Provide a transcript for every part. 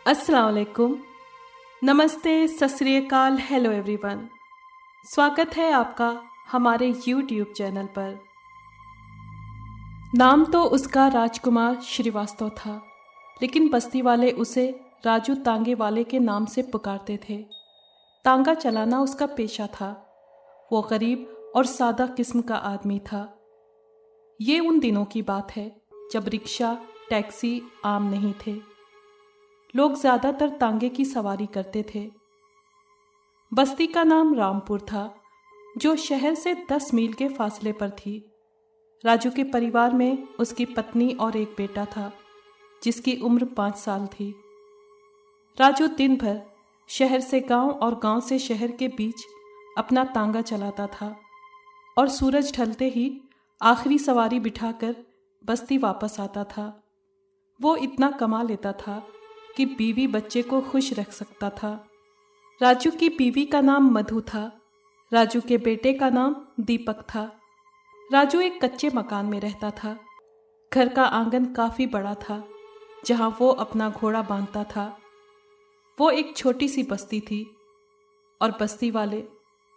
अस्सलाम वालेकुम, नमस्ते, सत श्री अकाल, हेलो एवरीवन। स्वागत है आपका हमारे YouTube चैनल पर। नाम तो उसका राजकुमार श्रीवास्तव था, लेकिन बस्ती वाले उसे राजू तांगे वाले के नाम से पुकारते थे। तांगा चलाना उसका पेशा था। वो गरीब और सादा किस्म का आदमी था। ये उन दिनों की बात है जब रिक्शा, टैक्सी आम नहीं थे। लोग ज़्यादातर तांगे की सवारी करते थे। बस्ती का नाम रामपुर था, जो शहर से 10 मील के फासले पर थी। राजू के परिवार में उसकी पत्नी और एक बेटा था, जिसकी उम्र 5 साल थी। राजू दिन भर शहर से गांव और गांव से शहर के बीच अपना तांगा चलाता था और सूरज ढलते ही आखिरी सवारी बिठाकर बस्ती वापस आता था। वो इतना कमा लेता था कि बीवी बच्चे को खुश रख सकता था। राजू की बीवी का नाम मधु था। राजू के बेटे का नाम दीपक था। राजू एक कच्चे मकान में रहता था। घर का आंगन काफ़ी बड़ा था, जहाँ वो अपना घोड़ा बांधता था। वो एक छोटी सी बस्ती थी और बस्ती वाले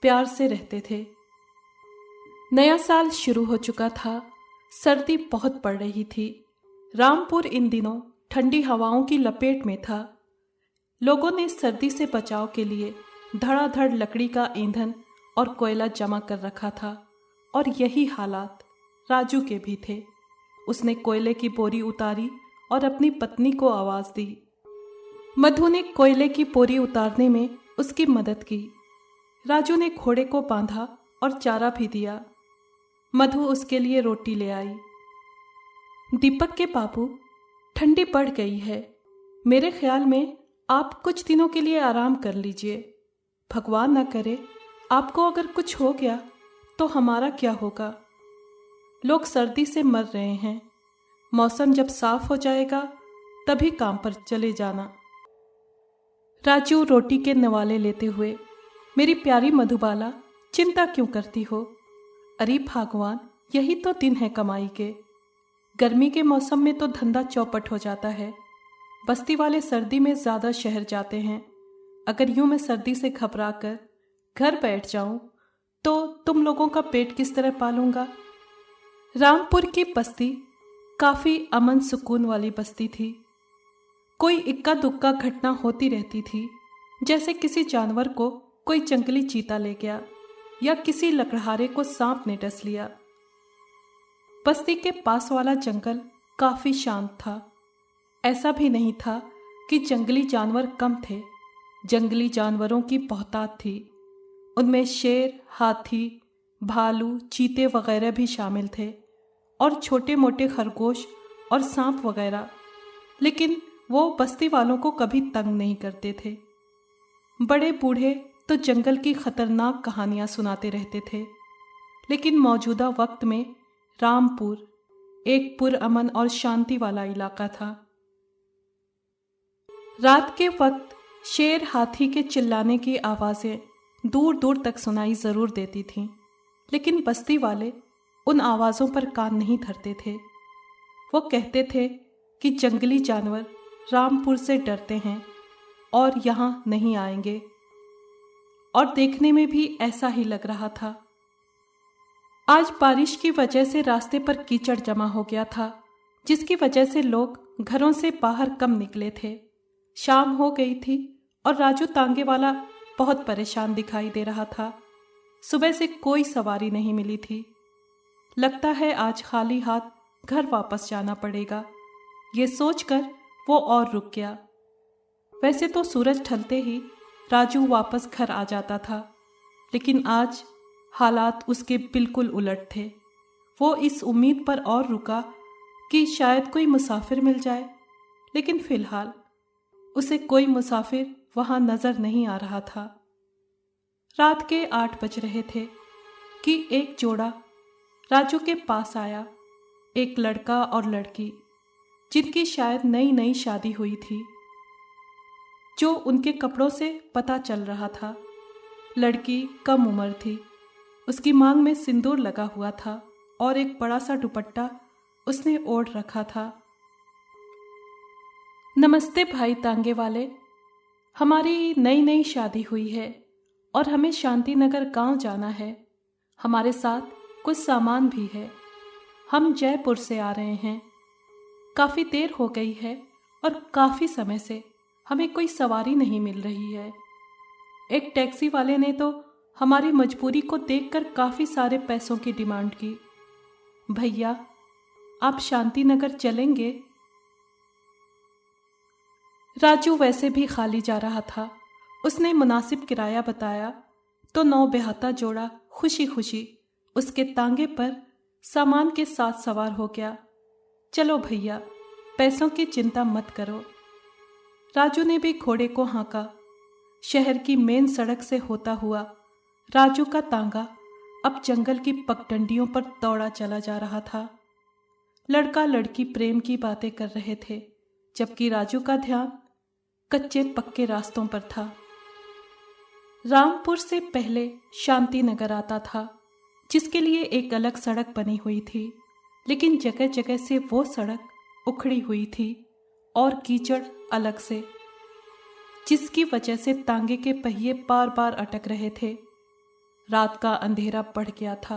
प्यार से रहते थे। नया साल शुरू हो चुका था। सर्दी बहुत पड़ रही थी। रामपुर इन दिनों ठंडी हवाओं की लपेट में था। लोगों ने सर्दी से बचाव के लिए धड़ाधड़ लकड़ी का ईंधन और कोयला जमा कर रखा था, और यही हालात राजू के भी थे। उसने कोयले की बोरी उतारी और अपनी पत्नी को आवाज़ दी। मधु ने कोयले की बोरी उतारने में उसकी मदद की। राजू ने घोड़े को बांधा और चारा भी दिया। मधु उसके लिए रोटी ले आई। दीपक के बाबू, ठंडी बढ़ गई है। मेरे ख्याल में आप कुछ दिनों के लिए आराम कर लीजिए। भगवान न करे आपको अगर कुछ हो गया तो हमारा क्या होगा। लोग सर्दी से मर रहे हैं। मौसम जब साफ हो जाएगा तभी काम पर चले जाना। राजू रोटी के नवाले लेते हुए, मेरी प्यारी मधुबाला, चिंता क्यों करती हो? अरे भगवान, यही तो दिन है कमाई के। गर्मी के मौसम में तो धंधा चौपट हो जाता है। बस्ती वाले सर्दी में ज़्यादा शहर जाते हैं। अगर यूं मैं सर्दी से घबरा कर घर बैठ जाऊं तो तुम लोगों का पेट किस तरह पालूंगा। रामपुर की बस्ती काफ़ी अमन सुकून वाली बस्ती थी। कोई इक्का दुक्का घटना होती रहती थी, जैसे किसी जानवर को कोई जंगली चीता ले गया या किसी लकड़हारे को सांप ने डस लिया। बस्ती के पास वाला जंगल काफ़ी शांत था। ऐसा भी नहीं था कि जंगली जानवर कम थे। जंगली जानवरों की बहुतायत थी। उनमें शेर, हाथी, भालू, चीते वगैरह भी शामिल थे, और छोटे मोटे खरगोश और सांप वगैरह। लेकिन वो बस्ती वालों को कभी तंग नहीं करते थे। बड़े बूढ़े तो जंगल की खतरनाक कहानियां सुनाते रहते थे। लेकिन मौजूदा वक्त में रामपुर एक पुरअमन और शांति वाला इलाका था। रात के वक्त शेर, हाथी के चिल्लाने की आवाज़ें दूर दूर तक सुनाई ज़रूर देती थीं, लेकिन बस्ती वाले उन आवाज़ों पर कान नहीं धरते थे। वो कहते थे कि जंगली जानवर रामपुर से डरते हैं और यहाँ नहीं आएंगे, और देखने में भी ऐसा ही लग रहा था। आज बारिश की वजह से रास्ते पर कीचड़ जमा हो गया था, जिसकी वजह से लोग घरों से बाहर कम निकले थे। शाम हो गई थी और राजू तांगे वाला बहुत परेशान दिखाई दे रहा था। सुबह से कोई सवारी नहीं मिली थी। लगता है आज खाली हाथ घर वापस जाना पड़ेगा। ये सोचकर वो और रुक गया। वैसे तो सूरज ढलते ही राजू वापस घर आ जाता था, लेकिन आज हालात उसके बिल्कुल उलट थे। वो इस उम्मीद पर और रुका कि शायद कोई मुसाफिर मिल जाए, लेकिन फिलहाल उसे कोई मुसाफिर वहां नजर नहीं आ रहा था। रात के 8 बज रहे थे कि एक जोड़ा राजू के पास आया। एक लड़का और लड़की, जिनकी शायद नई नई शादी हुई थी, जो उनके कपड़ों से पता चल रहा था। लड़की कम उम्र थी। उसकी मांग में सिंदूर लगा हुआ था और एक बड़ा सा दुपट्टा उसने ओढ़ रखा था। नमस्ते भाई तांगे वाले, हमारी नई नई शादी हुई है और हमें शांति नगर गांव जाना है। हमारे साथ कुछ सामान भी है। हम जयपुर से आ रहे हैं। काफ़ी देर हो गई है और काफ़ी समय से हमें कोई सवारी नहीं मिल रही है। एक टैक्सी वाले ने तो हमारी मजबूरी को देखकर काफ़ी सारे पैसों की डिमांड की। भैया, आप शांति नगर चलेंगे? राजू वैसे भी खाली जा रहा था। उसने मुनासिब किराया बताया तो नौबेहता जोड़ा खुशी खुशी उसके तांगे पर सामान के साथ सवार हो गया। चलो भैया, पैसों की चिंता मत करो। राजू ने भी घोड़े को हाँका। शहर की मेन सड़क से होता हुआ राजू का तांगा अब जंगल की पगडंडियों पर दौड़ा चला जा रहा था। लड़का लड़की प्रेम की बातें कर रहे थे, जबकि राजू का ध्यान कच्चे पक्के रास्तों पर था। रामपुर से पहले शांति नगर आता था, जिसके लिए एक अलग सड़क बनी हुई थी, लेकिन जगह जगह से वो सड़क उखड़ी हुई थी और कीचड़ अलग से, जिसकी वजह से तांगे के पहिए बार बार अटक रहे थे। रात का अंधेरा बढ़ गया था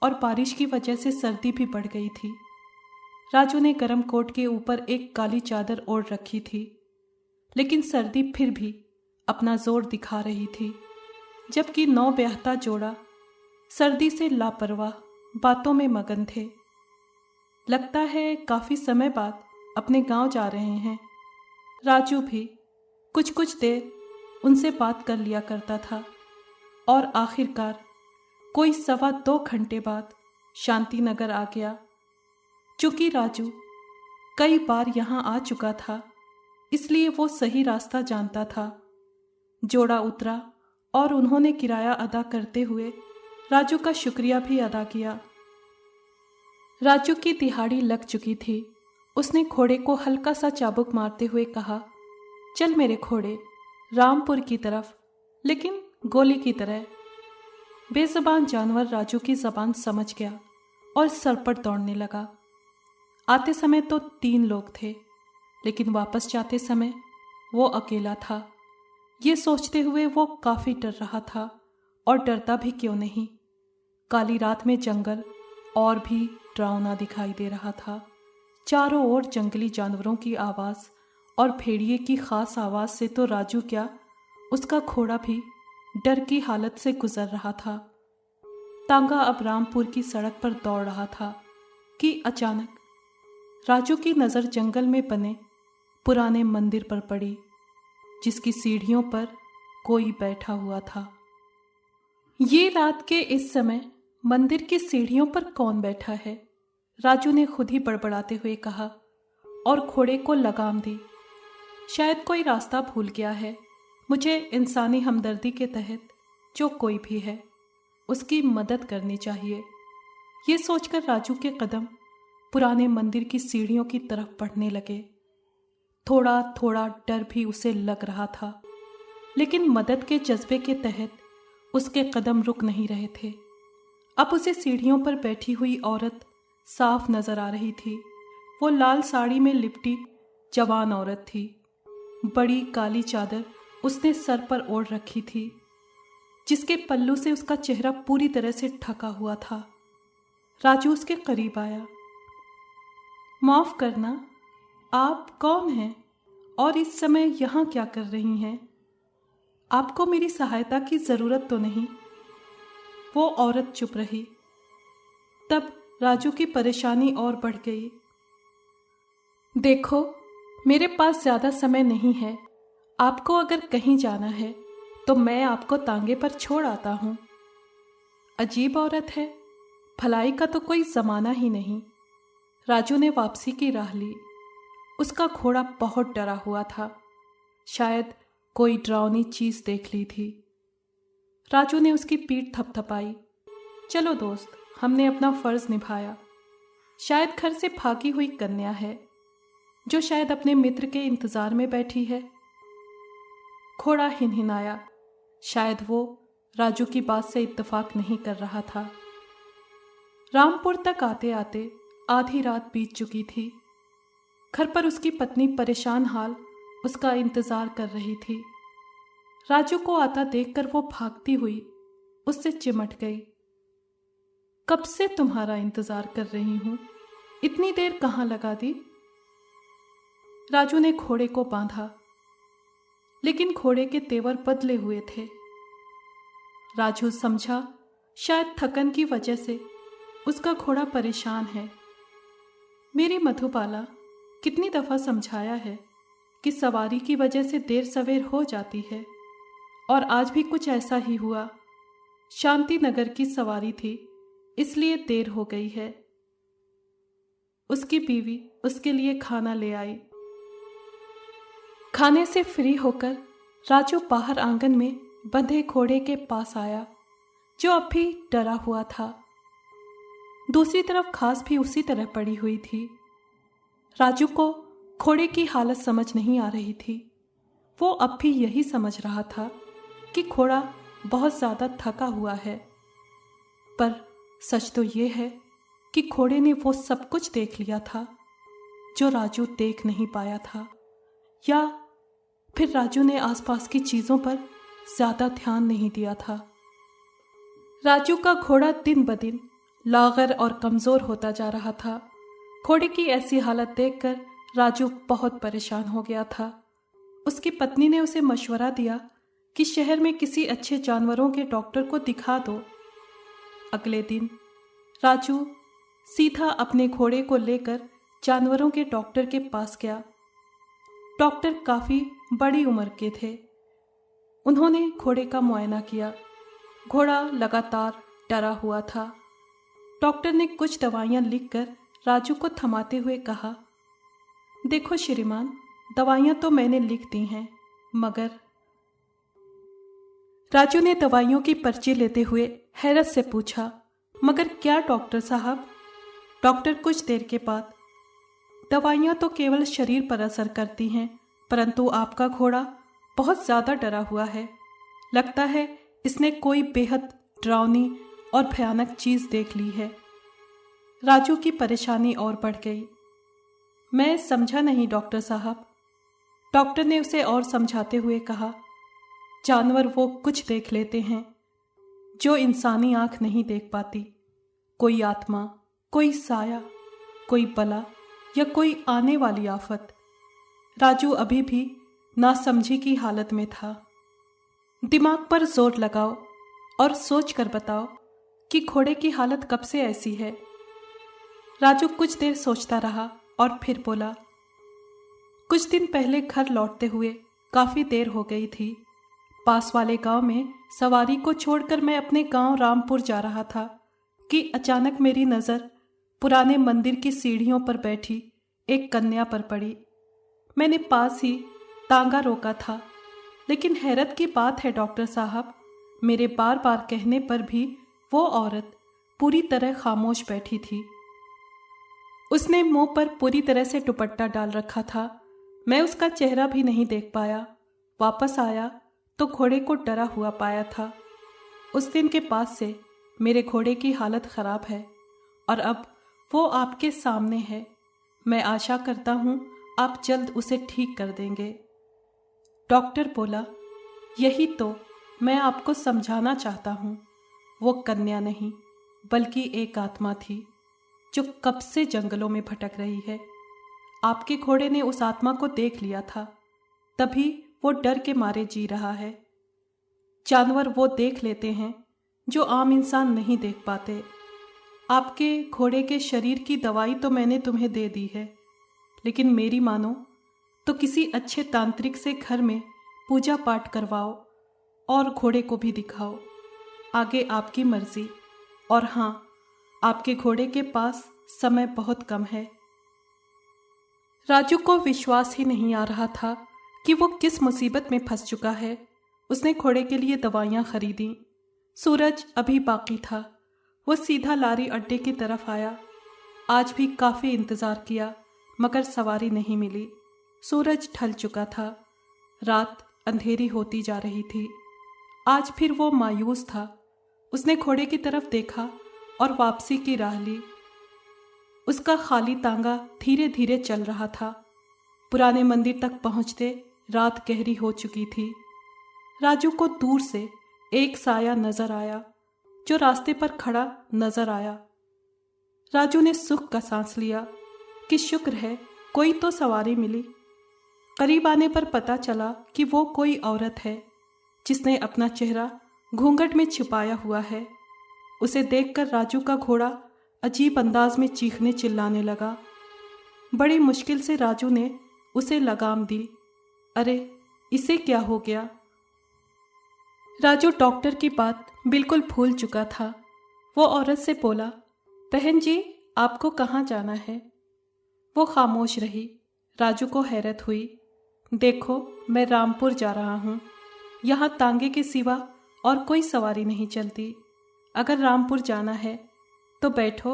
और बारिश की वजह से सर्दी भी बढ़ गई थी। राजू ने गर्म कोट के ऊपर एक काली चादर ओढ़ रखी थी, लेकिन सर्दी फिर भी अपना जोर दिखा रही थी, जबकि नौबेहता जोड़ा सर्दी से लापरवाह बातों में मगन थे। लगता है काफ़ी समय बाद अपने गांव जा रहे हैं। राजू भी कुछ कुछ देर उनसे बात कर लिया करता था और आखिरकार कोई 2.25 घंटे बाद शांति नगर आ गया। चूँकि राजू कई बार यहाँ आ चुका था, इसलिए वो सही रास्ता जानता था। जोड़ा उतरा और उन्होंने किराया अदा करते हुए राजू का शुक्रिया भी अदा किया। राजू की दिहाड़ी लग चुकी थी। उसने घोड़े को हल्का सा चाबुक मारते हुए कहा, चल मेरे घोड़े, रामपुर की तरफ, लेकिन गोली की तरह। बेज़बान जानवर राजू की ज़बान समझ गया और सरपट दौड़ने लगा। आते समय तो 3 लोग थे, लेकिन वापस जाते समय वो अकेला था। ये सोचते हुए वो काफ़ी डर रहा था, और डरता भी क्यों नहीं। काली रात में जंगल और भी डरावना दिखाई दे रहा था। चारों ओर जंगली जानवरों की आवाज़ और भेड़िए की खास आवाज़ से तो राजू क्या, उसका घोड़ा भी डर की हालत से गुजर रहा था। तांगा अब रामपुर की सड़क पर दौड़ रहा था कि अचानक राजू की नज़र जंगल में बने पुराने मंदिर पर पड़ी, जिसकी सीढ़ियों पर कोई बैठा हुआ था। ये रात के इस समय मंदिर की सीढ़ियों पर कौन बैठा है? राजू ने खुद ही बड़बड़ाते हुए कहा और घोड़े को लगाम दी। शायद कोई रास्ता भूल गया है। मुझे इंसानी हमदर्दी के तहत जो कोई भी है उसकी मदद करनी चाहिए। ये सोचकर राजू के कदम पुराने मंदिर की सीढ़ियों की तरफ बढ़ने लगे। थोड़ा थोड़ा डर भी उसे लग रहा था, लेकिन मदद के जज्बे के तहत उसके कदम रुक नहीं रहे थे। अब उसे सीढ़ियों पर बैठी हुई औरत साफ नजर आ रही थी। वो लाल साड़ी में लिपटी जवान औरत थी। बड़ी काली चादर उसने सर पर ओढ़ रखी थी, जिसके पल्लू से उसका चेहरा पूरी तरह से ढका हुआ था। राजू उसके करीब आया। माफ करना, आप कौन हैं और इस समय यहाँ क्या कर रही हैं? आपको मेरी सहायता की ज़रूरत तो नहीं? वो औरत चुप रही। तब राजू की परेशानी और बढ़ गई। देखो, मेरे पास ज़्यादा समय नहीं है। आपको अगर कहीं जाना है तो मैं आपको तांगे पर छोड़ आता हूँ। अजीब औरत है, भलाई का तो कोई ज़माना ही नहीं। राजू ने वापसी की राह ली। उसका घोड़ा बहुत डरा हुआ था। शायद कोई डरावनी चीज़ देख ली थी। राजू ने उसकी पीठ थपथपाई। चलो दोस्त, हमने अपना फ़र्ज़ निभाया। शायद घर से भागी हुई कन्या है, जो शायद अपने मित्र के इंतज़ार में बैठी है। घोड़ा हिनहिनाया। शायद वो राजू की बात से इत्तेफाक नहीं कर रहा था। रामपुर तक आते आते आधी रात बीत चुकी थी। घर पर उसकी पत्नी परेशान हाल उसका इंतजार कर रही थी। राजू को आता देखकर वो भागती हुई उससे चिमट गई। कब से तुम्हारा इंतजार कर रही हूं, इतनी देर कहां लगा दी? राजू ने घोड़े को बांधा, लेकिन घोड़े के तेवर बदले हुए थे। राजू समझा शायद थकन की वजह से उसका घोड़ा परेशान है। मेरी मधुबाला, कितनी दफा समझाया है कि सवारी की वजह से देर सवेर हो जाती है, और आज भी कुछ ऐसा ही हुआ। शांति नगर की सवारी थी, इसलिए देर हो गई है। उसकी बीवी उसके लिए खाना ले आई। खाने से फ्री होकर राजू बाहर आंगन में बंधे घोड़े के पास आया, जो अब भी डरा हुआ था। दूसरी तरफ घास भी उसी तरह पड़ी हुई थी। राजू को घोड़े की हालत समझ नहीं आ रही थी। वो अब भी यही समझ रहा था कि घोड़ा बहुत ज़्यादा थका हुआ है, पर सच तो ये है कि घोड़े ने वो सब कुछ देख लिया था जो राजू देख नहीं पाया था, या फिर राजू ने आसपास की चीज़ों पर ज़्यादा ध्यान नहीं दिया था। राजू का घोड़ा दिन ब दिन लागर और कमज़ोर होता जा रहा था। घोड़े की ऐसी हालत देखकर राजू बहुत परेशान हो गया था। उसकी पत्नी ने उसे मशवरा दिया कि शहर में किसी अच्छे जानवरों के डॉक्टर को दिखा दो। अगले दिन राजू सीधा अपने घोड़े को लेकर जानवरों के डॉक्टर के पास गया। डॉक्टर काफ़ी बड़ी उम्र के थे। उन्होंने घोड़े का मुआयना किया। घोड़ा लगातार डरा हुआ था। डॉक्टर ने कुछ दवाइयाँ लिखकर राजू को थमाते हुए कहा, देखो श्रीमान, दवाइयाँ तो मैंने लिख दी हैं, मगर। राजू ने दवाइयों की पर्ची लेते हुए हैरत से पूछा, मगर क्या डॉक्टर साहब? डॉक्टर कुछ देर के बाद, दवाइयाँ तो केवल शरीर पर असर करती हैं, परंतु आपका घोड़ा बहुत ज़्यादा डरा हुआ है। लगता है इसने कोई बेहद डरावनी और भयानक चीज़ देख ली है। राजू की परेशानी और बढ़ गई। मैं समझा नहीं डॉक्टर साहब। डॉक्टर ने उसे और समझाते हुए कहा, जानवर वो कुछ देख लेते हैं जो इंसानी आंख नहीं देख पाती। कोई आत्मा, कोई साया, कोई बला या कोई आने वाली आफत। राजू अभी भी नासमझी की हालत में था। दिमाग पर जोर लगाओ और सोच कर बताओ कि घोड़े की हालत कब से ऐसी है। राजू कुछ देर सोचता रहा और फिर बोला, कुछ दिन पहले घर लौटते हुए काफ़ी देर हो गई थी। पास वाले गांव में सवारी को छोड़कर मैं अपने गांव रामपुर जा रहा था कि अचानक मेरी नज़र पुराने मंदिर की सीढ़ियों पर बैठी एक कन्या पर पड़ी। मैंने पास ही तांगा रोका था, लेकिन हैरत की बात है डॉक्टर साहब, मेरे बार बार कहने पर भी वो औरत पूरी तरह खामोश बैठी थी। उसने मुंह पर पूरी तरह से दुपट्टा डाल रखा था। मैं उसका चेहरा भी नहीं देख पाया। वापस आया तो घोड़े को डरा हुआ पाया था। उस दिन के बाद से मेरे घोड़े की हालत ख़राब है और अब वो आपके सामने है। मैं आशा करता हूँ आप जल्द उसे ठीक कर देंगे। डॉक्टर बोला, यही तो मैं आपको समझाना चाहता हूँ। वो कन्या नहीं बल्कि एक आत्मा थी जो कब से जंगलों में भटक रही है। आपके घोड़े ने उस आत्मा को देख लिया था, तभी वो डर के मारे जी रहा है। जानवर वो देख लेते हैं जो आम इंसान नहीं देख पाते। आपके घोड़े के शरीर की दवाई तो मैंने तुम्हें दे दी है, लेकिन मेरी मानो तो किसी अच्छे तांत्रिक से घर में पूजा पाठ करवाओ और घोड़े को भी दिखाओ। आगे आपकी मर्जी। और हाँ, आपके घोड़े के पास समय बहुत कम है। राजू को विश्वास ही नहीं आ रहा था कि वो किस मुसीबत में फंस चुका है। उसने घोड़े के लिए दवाइयाँ खरीदी। सूरज अभी बाकी था। वो सीधा लारी अड्डे की तरफ आया। आज भी काफ़ी इंतज़ार किया, मगर सवारी नहीं मिली। सूरज ढल चुका था। रात अंधेरी होती जा रही थी। आज फिर वो मायूस था। उसने घोड़े की तरफ देखा और वापसी की राह ली। उसका खाली तांगा धीरे धीरे चल रहा था। पुराने मंदिर तक पहुंचते रात गहरी हो चुकी थी। राजू को दूर से एक साया नजर आया जो रास्ते पर खड़ा नजर आया। राजू ने सुख का सांस लिया कि शुक्र है कोई तो सवारी मिली। करीब आने पर पता चला कि वो कोई औरत है जिसने अपना चेहरा घूंघट में छिपाया हुआ है। उसे देखकर राजू का घोड़ा अजीब अंदाज में चीखने चिल्लाने लगा। बड़ी मुश्किल से राजू ने उसे लगाम दी। अरे इसे क्या हो गया? राजू डॉक्टर की बात बिल्कुल भूल चुका था। वो औरत से बोला, बहन जी आपको कहाँ जाना है? वो खामोश रही। राजू को हैरत हुई। देखो मैं रामपुर जा रहा हूँ। यहाँ तांगे के सिवा और कोई सवारी नहीं चलती। अगर रामपुर जाना है तो बैठो,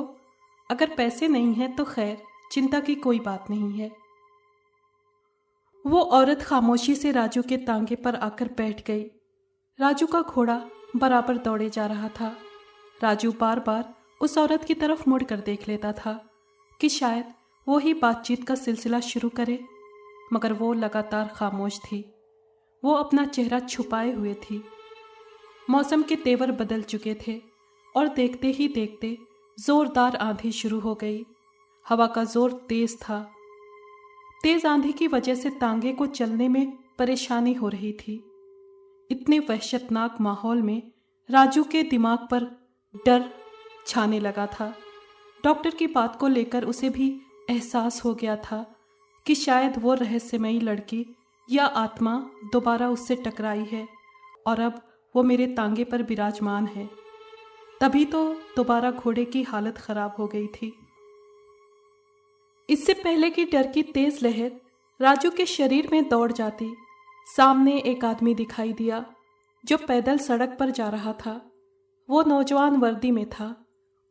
अगर पैसे नहीं हैं तो खैर चिंता की कोई बात नहीं है। वो औरत खामोशी से राजू के तांगे पर आकर बैठ गई। राजू का घोड़ा बराबर दौड़े जा रहा था। राजू बार बार उस औरत की तरफ मुड़कर देख लेता था कि शायद वो ही बातचीत का सिलसिला शुरू करे, मगर वो लगातार खामोश थी। वो अपना चेहरा छुपाए हुए थी। मौसम के तेवर बदल चुके थे और देखते ही देखते जोरदार आंधी शुरू हो गई। हवा का जोर तेज था। तेज आंधी की वजह से तांगे को चलने में परेशानी हो रही थी। इतने वहशतनाक माहौल में राजू के दिमाग पर डर छाने लगा था। डॉक्टर की बात को लेकर उसे भी एहसास हो गया था कि शायद वो रहस्यमयी लड़की या आत्मा दोबारा उससे टकराई है और अब वो मेरे तांगे पर विराजमान है। तभी तो दोबारा घोड़े की हालत खराब हो गई थी। इससे पहले कि डर की तेज लहर राजू के शरीर में दौड़ जाती, सामने एक आदमी दिखाई दिया जो पैदल सड़क पर जा रहा था। वो नौजवान वर्दी में था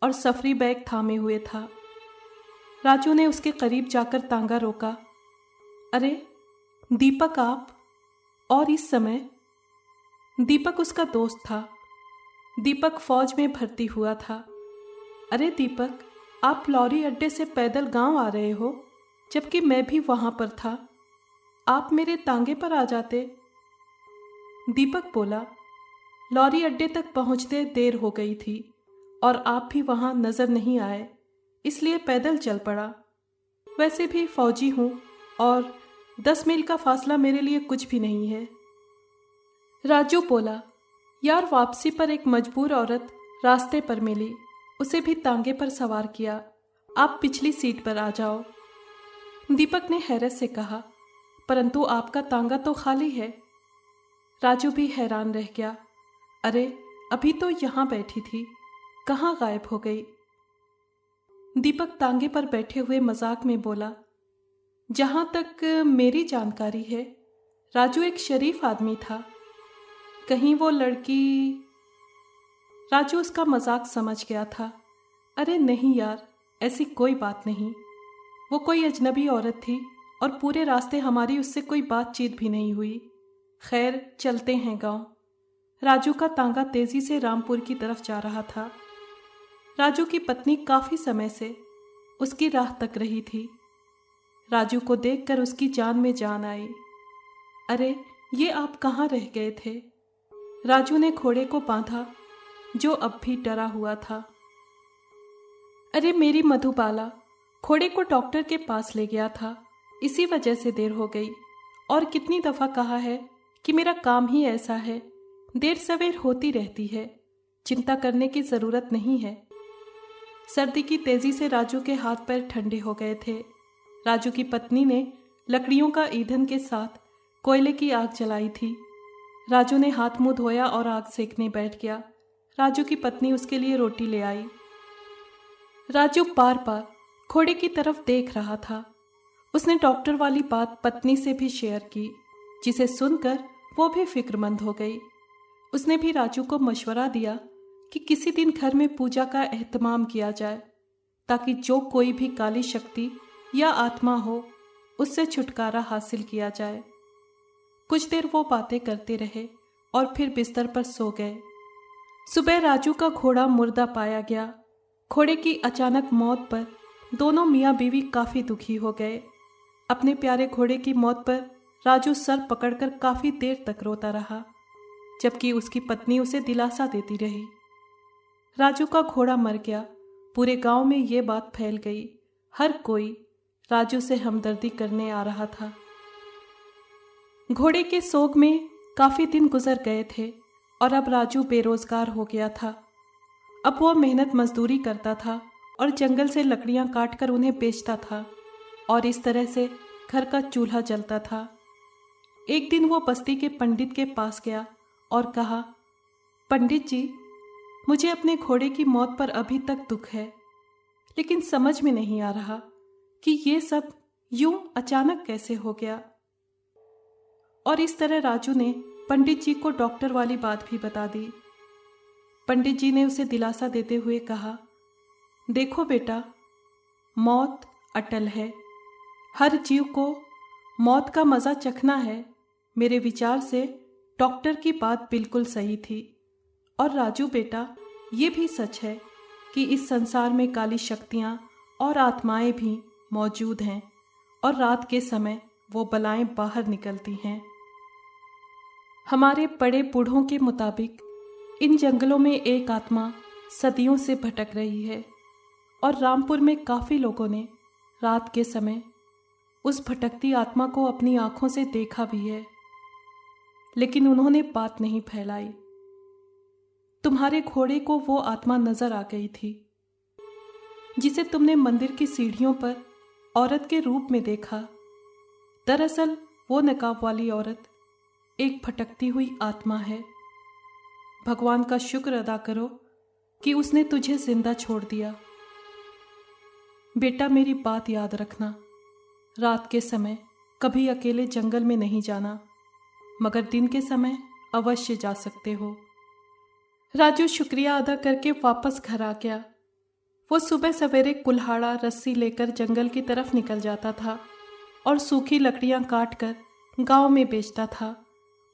और सफरी बैग थामे हुए था। राजू ने उसके करीब जाकर तांगा रोका। अरे दीपक आप? और इस समय? दीपक उसका दोस्त था। दीपक फौज में भर्ती हुआ था। अरे दीपक, आप लॉरी अड्डे से पैदल गांव आ रहे हो, जबकि मैं भी वहां पर था। आप मेरे तांगे पर आ जाते। दीपक बोला, लॉरी अड्डे तक पहुंचते देर हो गई थी और आप भी वहां नजर नहीं आए, इसलिए पैदल चल पड़ा। वैसे भी फौजी हूं और 10 मील का फासला मेरे लिए कुछ भी नहीं है। राजू बोला, यार वापसी पर एक मजबूर औरत रास्ते पर मिली, उसे भी तांगे पर सवार किया। आप पिछली सीट पर आ जाओ। दीपक ने हैरत से कहा, परंतु आपका तांगा तो खाली है। राजू भी हैरान रह गया। अरे अभी तो यहाँ बैठी थी, कहाँ गायब हो गई? दीपक तांगे पर बैठे हुए मजाक में बोला, जहां तक मेरी जानकारी है राजू एक शरीफ आदमी था। कहीं वो लड़की? राजू उसका मजाक समझ गया था। अरे नहीं यार, ऐसी कोई बात नहीं। वो कोई अजनबी औरत थी और पूरे रास्ते हमारी उससे कोई बातचीत भी नहीं हुई। खैर चलते हैं गांव। राजू का तांगा तेजी से रामपुर की तरफ जा रहा था। राजू की पत्नी काफी समय से उसकी राह तक रही थी। राजू को देखकर उसकी जान में जान आई। अरे ये आप कहाँ रह गए थे? राजू ने घोड़े को बांधा जो अब भी डरा हुआ था। अरे मेरी मधुबाला, घोड़े को डॉक्टर के पास ले गया था, इसी वजह से देर हो गई। और कितनी दफा कहा है कि मेरा काम ही ऐसा है, देर सवेर होती रहती है, चिंता करने की जरूरत नहीं है। सर्दी की तेजी से राजू के हाथ पैर ठंडे हो गए थे। राजू की पत्नी ने लकड़ियों का ईंधन के साथ कोयले की आग जलाई थी। राजू ने हाथ मुंह धोया और आग सेकने बैठ गया। राजू की पत्नी उसके लिए रोटी ले आई। राजू बार बार घोड़े की तरफ देख रहा था। उसने डॉक्टर वाली बात पत्नी से भी शेयर की, जिसे सुनकर वो भी फिक्रमंद हो गई। उसने भी राजू को मशवरा दिया कि किसी दिन घर में पूजा का एहतमाम किया जाए, ताकि जो कोई भी काली शक्ति या आत्मा हो उससे छुटकारा हासिल किया जाए। कुछ देर वो बातें करते रहे और फिर बिस्तर पर सो गए। सुबह राजू का घोड़ा मुर्दा पाया गया। घोड़े की अचानक मौत पर दोनों मियाँ बीवी काफ़ी दुखी हो गए। अपने प्यारे घोड़े की मौत पर राजू सर पकड़कर काफ़ी देर तक रोता रहा, जबकि उसकी पत्नी उसे दिलासा देती रही। राजू का घोड़ा मर गया। पूरे गांव में ये बात फैल गई। हर कोई राजू से हमदर्दी करने आ रहा था। घोड़े के सोग में काफ़ी दिन गुजर गए थे और अब राजू बेरोजगार हो गया था। अब वह मेहनत मजदूरी करता था और जंगल से लकड़ियां काटकर उन्हें बेचता था और इस तरह से घर का चूल्हा जलता था। एक दिन वो बस्ती के पंडित के पास गया और कहा, पंडित जी, मुझे अपने घोड़े की मौत पर अभी तक दुख है, लेकिन समझ में नहीं आ रहा कि ये सब यूं अचानक कैसे हो गया। और इस तरह राजू ने पंडित जी को डॉक्टर वाली बात भी बता दी। पंडित जी ने उसे दिलासा देते हुए कहा, देखो बेटा, मौत अटल है। हर जीव को मौत का मज़ा चखना है। मेरे विचार से डॉक्टर की बात बिल्कुल सही थी। और राजू बेटा, ये भी सच है कि इस संसार में काली शक्तियाँ और आत्माएं भी मौजूद हैं और रात के समय वो बलाएं बाहर निकलती हैं। हमारे बड़े बूढ़ों के मुताबिक इन जंगलों में एक आत्मा सदियों से भटक रही है और रामपुर में काफ़ी लोगों ने रात के समय उस भटकती आत्मा को अपनी आंखों से देखा भी है, लेकिन उन्होंने बात नहीं फैलाई। तुम्हारे घोड़े को वो आत्मा नजर आ गई थी जिसे तुमने मंदिर की सीढ़ियों पर औरत के रूप में देखा। दरअसल वो नकाब वाली औरत एक भटकती हुई आत्मा है। भगवान का शुक्र अदा करो कि उसने तुझे जिंदा छोड़ दिया। बेटा, मेरी बात याद रखना, रात के समय कभी अकेले जंगल में नहीं जाना, मगर दिन के समय अवश्य जा सकते हो। राजू शुक्रिया अदा करके वापस घर आ गया। वो सुबह सवेरे कुल्हाड़ा रस्सी लेकर जंगल की तरफ निकल जाता था और सूखी लकड़ियां काटकर गांव में बेचता था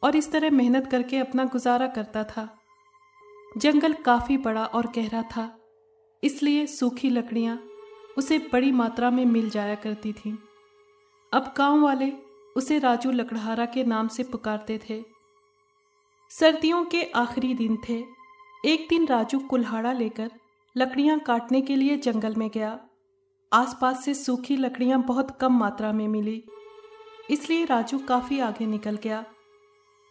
और इस तरह मेहनत करके अपना गुजारा करता था। जंगल काफ़ी बड़ा और गहरा था, इसलिए सूखी लकड़ियां उसे बड़ी मात्रा में मिल जाया करती थीं। अब गांव वाले उसे राजू लकड़हारा के नाम से पुकारते थे। सर्दियों के आखिरी दिन थे। एक दिन राजू कुल्हाड़ा लेकर लकड़ियां काटने के लिए जंगल में गया। आसपास से सूखी लकड़ियां बहुत कम मात्रा में मिली, इसलिए राजू काफ़ी आगे निकल गया।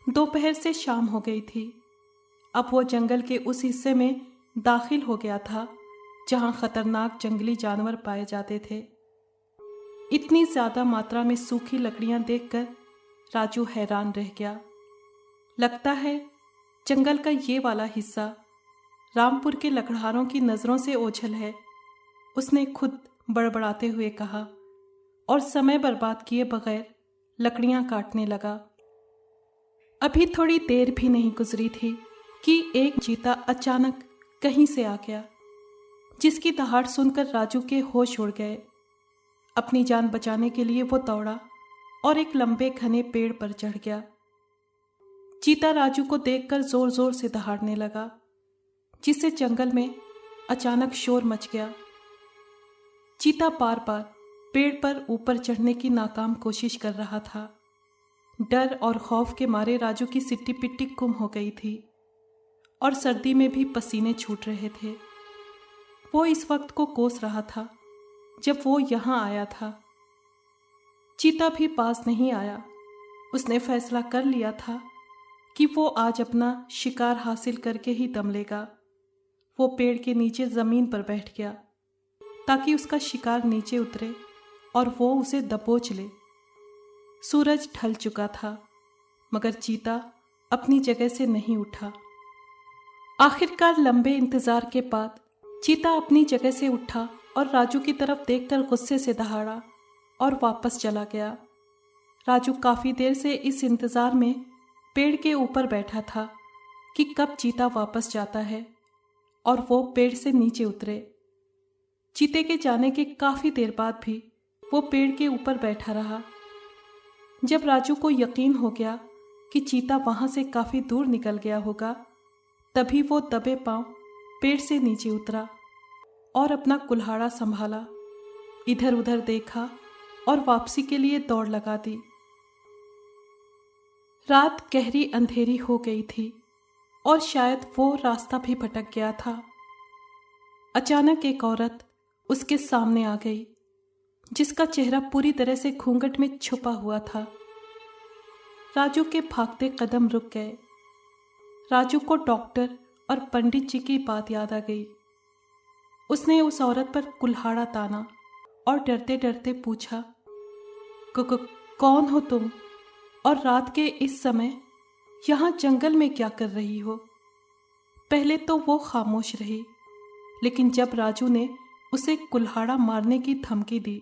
दोपहर से शाम हो गई थी। अब वो जंगल के उस हिस्से में दाखिल हो गया था जहां खतरनाक जंगली जानवर पाए जाते थे। इतनी ज़्यादा मात्रा में सूखी लकड़ियां देखकर राजू हैरान रह गया। लगता है जंगल का ये वाला हिस्सा रामपुर के लकड़हारों की नज़रों से ओझल है, उसने खुद बड़बड़ाते हुए कहा और समय बर्बाद किए बगैर लकड़ियां काटने लगा। अभी थोड़ी देर भी नहीं गुजरी थी कि एक चीता अचानक कहीं से आ गया, जिसकी दहाड़ सुनकर राजू के होश उड़ गए। अपनी जान बचाने के लिए वो दौड़ा और एक लंबे घने पेड़ पर चढ़ गया। चीता राजू को देखकर जोर जोर से दहाड़ने लगा, जिससे जंगल में अचानक शोर मच गया। चीता बार बार पेड़ पर ऊपर चढ़ने की नाकाम कोशिश कर रहा था। डर और खौफ के मारे राजू की सिट्टी पिट्टी गुम हो गई थी और सर्दी में भी पसीने छूट रहे थे। वो इस वक्त को कोस रहा था जब वो यहाँ आया था। चीता भी पास नहीं आया। उसने फैसला कर लिया था कि वो आज अपना शिकार हासिल करके ही दम लेगा। वो पेड़ के नीचे ज़मीन पर बैठ गया ताकि उसका शिकार नीचे उतरे और वो उसे दबोच ले। सूरज ढल चुका था, मगर चीता अपनी जगह से नहीं उठा। आखिरकार लंबे इंतज़ार के बाद चीता अपनी जगह से उठा और राजू की तरफ देखकर गुस्से से दहाड़ा और वापस चला गया। राजू काफ़ी देर से इस इंतज़ार में पेड़ के ऊपर बैठा था कि कब चीता वापस जाता है और वो पेड़ से नीचे उतरे। चीते के जाने के काफ़ी देर बाद भी वो पेड़ के ऊपर बैठा रहा। जब राजू को यकीन हो गया कि चीता वहाँ से काफ़ी दूर निकल गया होगा, तभी वो दबे पांव पेड़ से नीचे उतरा। और अपना कुल्हाड़ा संभाला, इधर उधर देखा और वापसी के लिए दौड़ लगा दी। रात गहरी अंधेरी हो गई थी और शायद वो रास्ता भी भटक गया था। अचानक एक औरत उसके सामने आ गई, जिसका चेहरा पूरी तरह से घूंघट में छुपा हुआ था। राजू के भागते कदम रुक गए। राजू को डॉक्टर और पंडित जी की बात याद आ गई। उसने उस औरत पर कुल्हाड़ा ताना और डरते डरते पूछा, कौन हो तुम और रात के इस समय यहाँ जंगल में क्या कर रही हो? पहले तो वो खामोश रही, लेकिन जब राजू ने उसे कुल्हाड़ा मारने की धमकी दी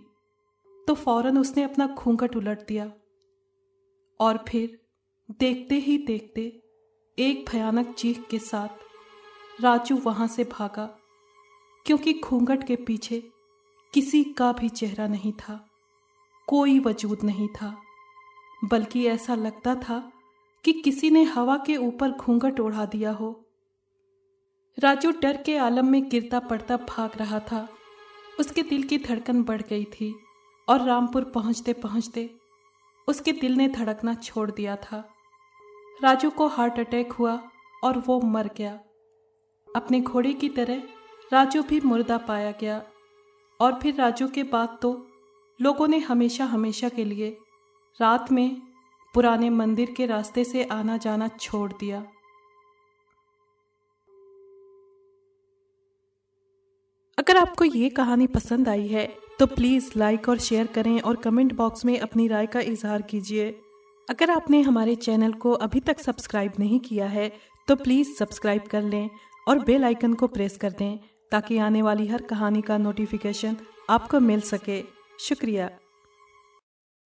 तो फौरन उसने अपना घूंघट उलट दिया और फिर देखते ही देखते एक भयानक चीख के साथ राजू वहां से भागा, क्योंकि घूंघट के पीछे किसी का भी चेहरा नहीं था, कोई वजूद नहीं था, बल्कि ऐसा लगता था कि किसी ने हवा के ऊपर घूंघट ओढ़ा दिया हो। राजू डर के आलम में गिरता पड़ता भाग रहा था। उसके दिल की धड़कन बढ़ गई थी और रामपुर पहुंचते पहुंचते उसके दिल ने धड़कना छोड़ दिया था। राजू को हार्ट अटैक हुआ और वो मर गया। अपने घोड़े की तरह राजू भी मुर्दा पाया गया और फिर राजू के बाद तो लोगों ने हमेशा हमेशा के लिए रात में पुराने मंदिर के रास्ते से आना जाना छोड़ दिया। अगर आपको ये कहानी पसंद आई है तो प्लीज़ लाइक और शेयर करें और कमेंट बॉक्स में अपनी राय का इजहार कीजिए। अगर आपने हमारे चैनल को अभी तक सब्सक्राइब नहीं किया है तो प्लीज़ सब्सक्राइब कर लें और बेल आइकन को प्रेस कर दें ताकि आने वाली हर कहानी का नोटिफिकेशन आपको मिल सके। शुक्रिया।